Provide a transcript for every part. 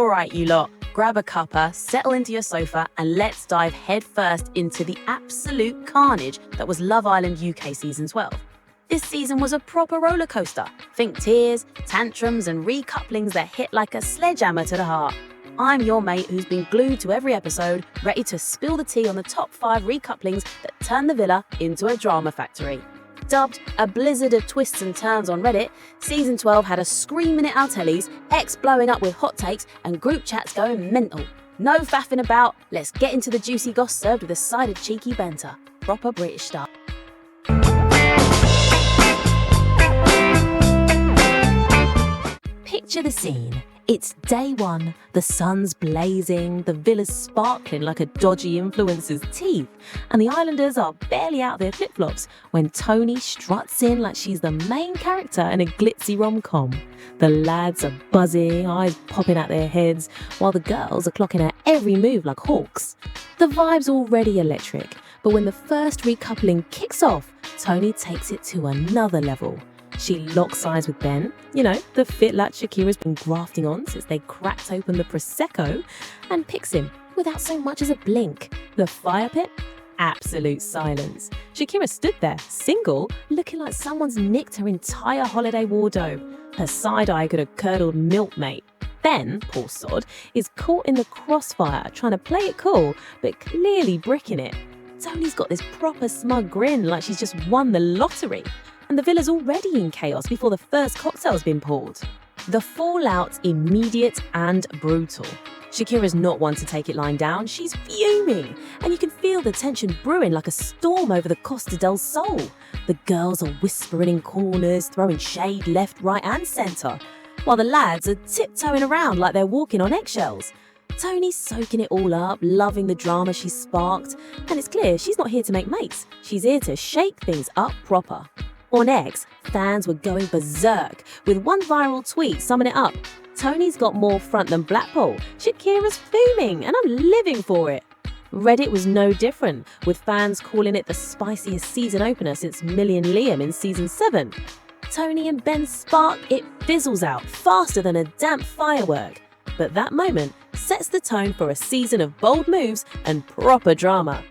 Alright, you lot, grab a cuppa, settle into your sofa, and let's dive headfirst into the absolute carnage that was Love Island UK Season 12. This season was a proper roller coaster. Think tears, tantrums, and recouplings that hit like a sledgehammer to the heart. I'm your mate who's been glued to every episode, ready to spill the tea on the top 5 recouplings that turned the villa into a drama factory. Dubbed a blizzard of twists and turns on Reddit, Season 12 had us screaming at our tellies, X blowing up with hot takes, and group chats going mental. No faffing about, let's get into the juicy goss served with a side of cheeky banter. Proper British style. Picture the scene. It's day one, the sun's blazing, the villa's sparkling like a dodgy influencer's teeth, and the islanders are barely out their flip-flops when Toni struts in like she's the main character in a glitzy rom-com. The lads are buzzing, eyes popping out their heads, while the girls are clocking her every move like hawks. The vibe's already electric, but when the first recoupling kicks off, Toni takes it to another level. She locks eyes with Ben, the fit lad Shakira's been grafting on since they cracked open the Prosecco, and picks him without so much as a blink. The fire pit? Absolute silence. Shakira stood there, single, looking like someone's nicked her entire holiday wardrobe. Her side eye could have curdled milkmate. Ben, poor sod, is caught in the crossfire, trying to play it cool, but clearly bricking it. Toni's got this proper smug grin like she's just won the lottery. And the villa's already in chaos before the first cocktail's been poured. The fallout immediate and brutal. Shakira's not one to take it lying down, she's fuming, and you can feel the tension brewing like a storm over the Costa del Sol. The girls are whispering in corners, throwing shade left, right and centre, while the lads are tiptoeing around like they're walking on eggshells. Toni's soaking it all up, loving the drama she's sparked, and it's clear she's not here to make mates, she's here to shake things up proper. On X, fans were going berserk, with one viral tweet summing it up. Toni's got more front than Blackpool, Shakira's fuming, and I'm living for it. Reddit was no different, with fans calling it the spiciest season opener since Millie and Liam in Season 7. Toni and Ben's spark, it fizzles out faster than a damp firework. But that moment sets the tone for a season of bold moves and proper drama.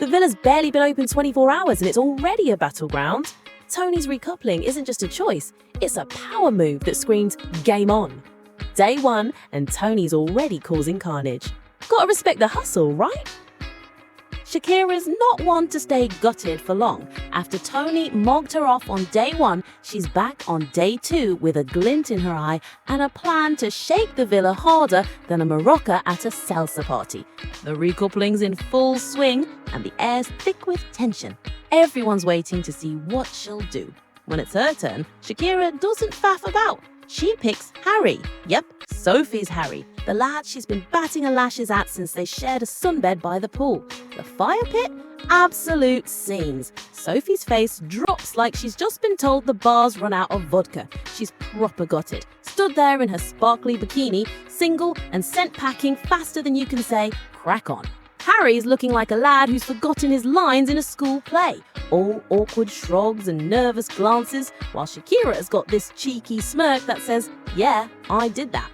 The villa's barely been open 24 hours and it's already a battleground. Toni's recoupling isn't just a choice, it's a power move that screams game on. Day one and Toni's already causing carnage. Gotta respect the hustle, right? Shakira's not one to stay gutted for long. After Toni mogged her off on day one, she's back on day two with a glint in her eye and a plan to shake the villa harder than a maraca at a salsa party. The recoupling's in full swing and the air's thick with tension. Everyone's waiting to see what she'll do. When it's her turn, Shakira doesn't faff about. She picks Harry. Yep, Sophie's Harry, the lad she's been batting her lashes at since they shared a sunbed by the pool. The fire pit? Absolute scenes. Sophie's face drops like she's just been told the bar's run out of vodka. She's proper got it. Stood there in her sparkly bikini, single and sent packing faster than you can say, crack on. Harry's looking like a lad who's forgotten his lines in a school play. All awkward shrugs and nervous glances, while Shakira has got this cheeky smirk that says, yeah, I did that.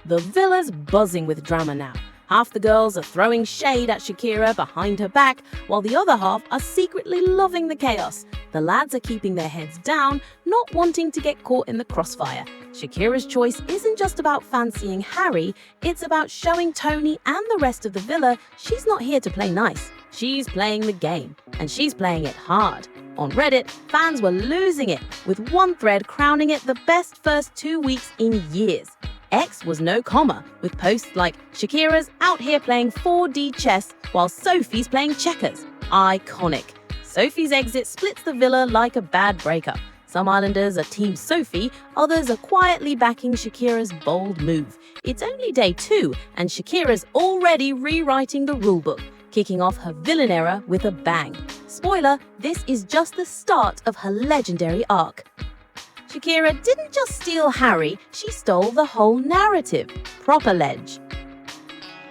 The villa's buzzing with drama now. Half the girls are throwing shade at Shakira behind her back, while the other half are secretly loving the chaos. The lads are keeping their heads down, not wanting to get caught in the crossfire. Shakira's choice isn't just about fancying Harry, it's about showing Toni and the rest of the villa she's not here to play nice. She's playing the game, and she's playing it hard. On Reddit, fans were losing it, with one thread crowning it the best first 2 weeks in years. X was no comma, with posts like, Shakira's out here playing 4D chess while Sophie's playing checkers. Iconic. Sophie's exit splits the villa like a bad breakup. Some islanders are Team Sophie, others are quietly backing Shakira's bold move. It's only day 2, and Shakira's already rewriting the rulebook, kicking off her villain era with a bang. Spoiler, this is just the start of her legendary arc. Shakira didn't just steal Harry, she stole the whole narrative. Proper ledge.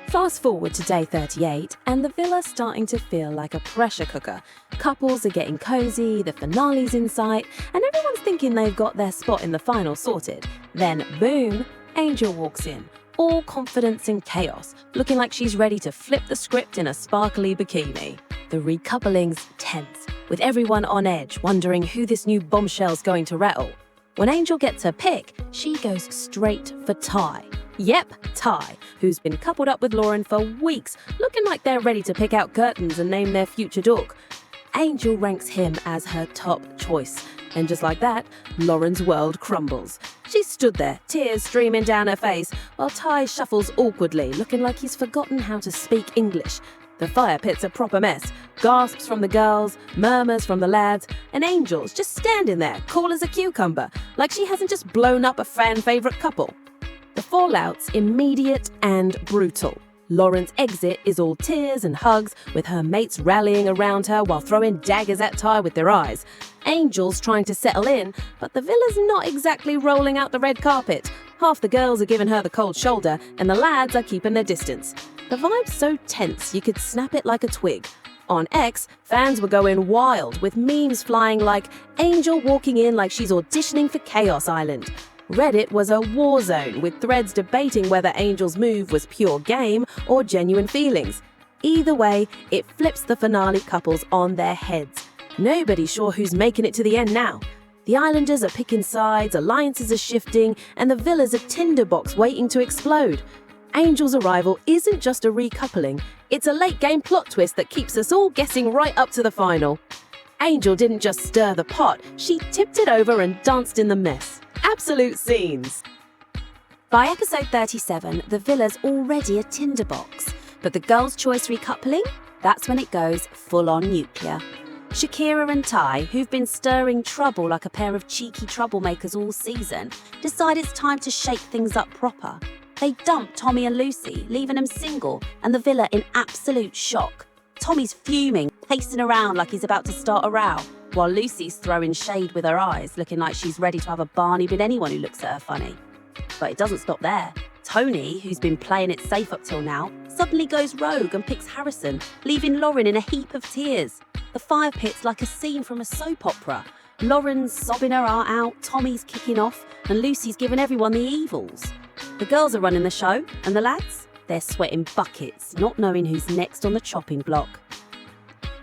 Fast forward to day 38, and the villa's starting to feel like a pressure cooker. Couples are getting cozy, the finale's in sight, and everyone's thinking they've got their spot in the final sorted. Then, boom, Angel walks in. all confidence and chaos, looking like she's ready to flip the script in a sparkly bikini. The recoupling's tense, with everyone on edge, wondering who this new bombshell's going to rattle. When Angel gets her pick, she goes straight for Ty. Yep, Ty, who's been coupled up with Lauren for weeks, looking like they're ready to pick out curtains and name their future dog. Angel ranks him as her top choice. And just like that, Lauren's world crumbles. She stood there, tears streaming down her face, while Ty shuffles awkwardly, looking like he's forgotten how to speak English. The fire pit's a proper mess. Gasps from the girls, murmurs from the lads, and Angel's just standing there, cool as a cucumber, like she hasn't just blown up a fan-favourite couple. The fallout's immediate and brutal. Lauren's exit is all tears and hugs, with her mates rallying around her while throwing daggers at Ty with their eyes. Angel's trying to settle in, but the villa's not exactly rolling out the red carpet. Half the girls are giving her the cold shoulder, and the lads are keeping their distance. The vibe's so tense you could snap it like a twig. On X, fans were going wild, with memes flying like Angel walking in like she's auditioning for Chaos Island. Reddit was a war zone, with threads debating whether Angel's move was pure game or genuine feelings. Either way, it flips the finale couples on their heads. Nobody's sure who's making it to the end now. The Islanders are picking sides, alliances are shifting, and the villa's a tinderbox waiting to explode. Angel's arrival isn't just a recoupling, it's a late-game plot twist that keeps us all guessing right up to the final. Angel didn't just stir the pot, she tipped it over and danced in the mess. Absolute scenes. By episode 37, the villa's already a tinderbox, but the girls' choice recoupling? That's when it goes full-on nuclear. Shakira and Ty, who've been stirring trouble like a pair of cheeky troublemakers all season, decide it's time to shake things up proper. They dump Tommy and Lucy, leaving them single, and the villa in absolute shock. Tommy's fuming, pacing around like he's about to start a row, while Lucy's throwing shade with her eyes, looking like she's ready to have a Barney with anyone who looks at her funny. But it doesn't stop there. Toni, who's been playing it safe up till now, suddenly goes rogue and picks Harrison, leaving Lauren in a heap of tears. The fire pit's like a scene from a soap opera. Lauren's sobbing her heart out, Tommy's kicking off, and Lucy's giving everyone the evils. The girls are running the show, and the lads? They're sweating buckets, not knowing who's next on the chopping block.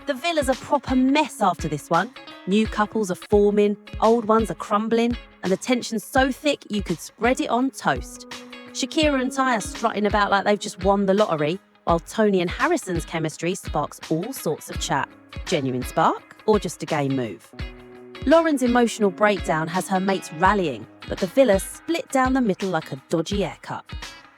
The villa's a proper mess after this one. New couples are forming, old ones are crumbling, and the tension's so thick you could spread it on toast. Shakira and Ty are strutting about like they've just won the lottery, while Toni and Harrison's chemistry sparks all sorts of chat. Genuine spark, or just a game move? Lauren's emotional breakdown has her mates rallying, but the villa split down the middle like a dodgy haircut.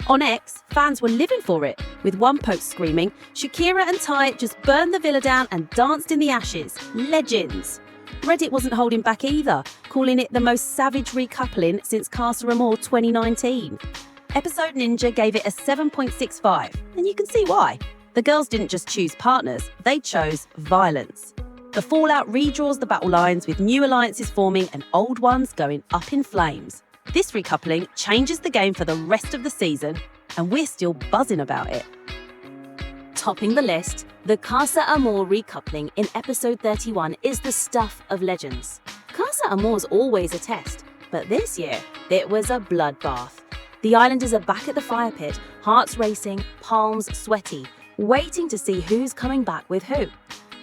On X, fans were living for it, with one post screaming, Shakira and Ty just burned the villa down and danced in the ashes. Legends! Reddit wasn't holding back either, calling it the most savage recoupling since Casa Amor 2019. Episode Ninja gave it a 7.65, and you can see why. The girls didn't just choose partners, they chose violence. The fallout redraws the battle lines, with new alliances forming and old ones going up in flames. This recoupling changes the game for the rest of the season, and we're still buzzing about it. Topping the list, the Casa Amor recoupling in episode 31 is the stuff of legends. Casa Amor's always a test, but this year, it was a bloodbath. The Islanders are back at the fire pit, hearts racing, palms sweaty, waiting to see who's coming back with who.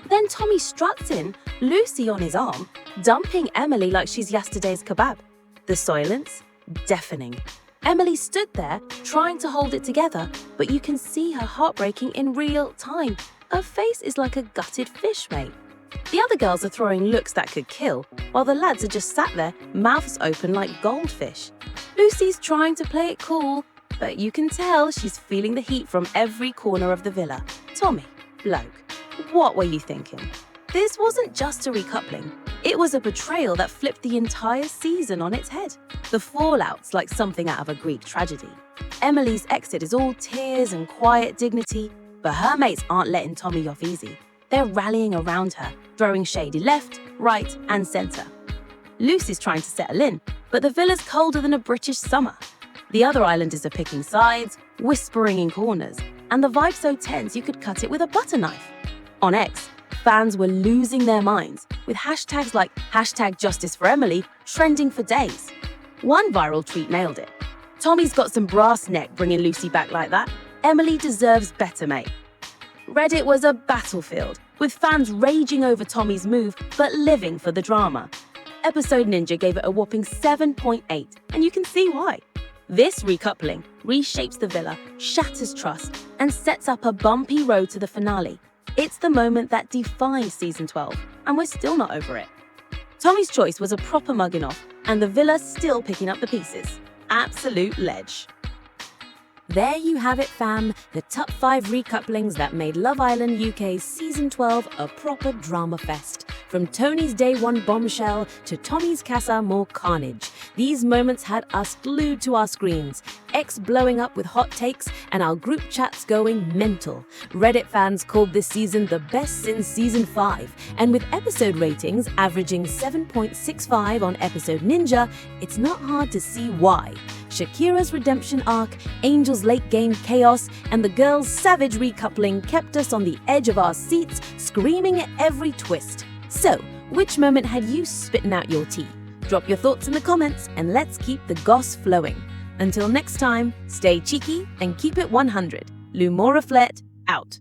Then Tommy struts in, Lucy on his arm, dumping Emily like she's yesterday's kebab. The silence, deafening. Emily stood there, trying to hold it together, but you can see her heartbreaking in real time. Her face is like a gutted fish, mate. The other girls are throwing looks that could kill, while the lads are just sat there, mouths open like goldfish. Lucy's trying to play it cool, but you can tell she's feeling the heat from every corner of the villa. Tommy, bloke, what were you thinking? This wasn't just a recoupling. It was a betrayal that flipped the entire season on its head. The fallout's like something out of a Greek tragedy. Emily's exit is all tears and quiet dignity, but her mates aren't letting Tommy off easy. They're rallying around her, throwing shady left, right, and centre. Lucy's trying to settle in, but the villa's colder than a British summer. The other Islanders are picking sides, whispering in corners, and the vibe's so tense you could cut it with a butter knife. On X, fans were losing their minds, with hashtags like #JusticeForEmily trending for days. One viral tweet nailed it. Tommy's got some brass neck bringing Lucy back like that. Emily deserves better, mate. Reddit was a battlefield, with fans raging over Tommy's move but living for the drama. Episode Ninja gave it a whopping 7.8, and you can see why. This recoupling reshapes the villa, shatters trust, and sets up a bumpy road to the finale. It's the moment that defined season 12, and we're still not over it. Tommy's choice was a proper mugging off, and the villa still picking up the pieces. Absolute ledge. There you have it, fam, the top 5 recouplings that made Love Island UK's Season 12 a proper drama fest. From Toni's Day 1 bombshell to Tommy's Casa Amor carnage, these moments had us glued to our screens, X blowing up with hot takes and our group chats going mental. Reddit fans called this season the best since Season 5, and with episode ratings averaging 7.65 on episode Ninja, it's not hard to see why. Shakira's redemption arc, Angel's late game chaos, and the girls' savage recoupling kept us on the edge of our seats, screaming at every twist. So, which moment had you spitting out your tea? Drop your thoughts in the comments and let's keep the goss flowing. Until next time, stay cheeky and keep it 100. Lumora Flirt, out.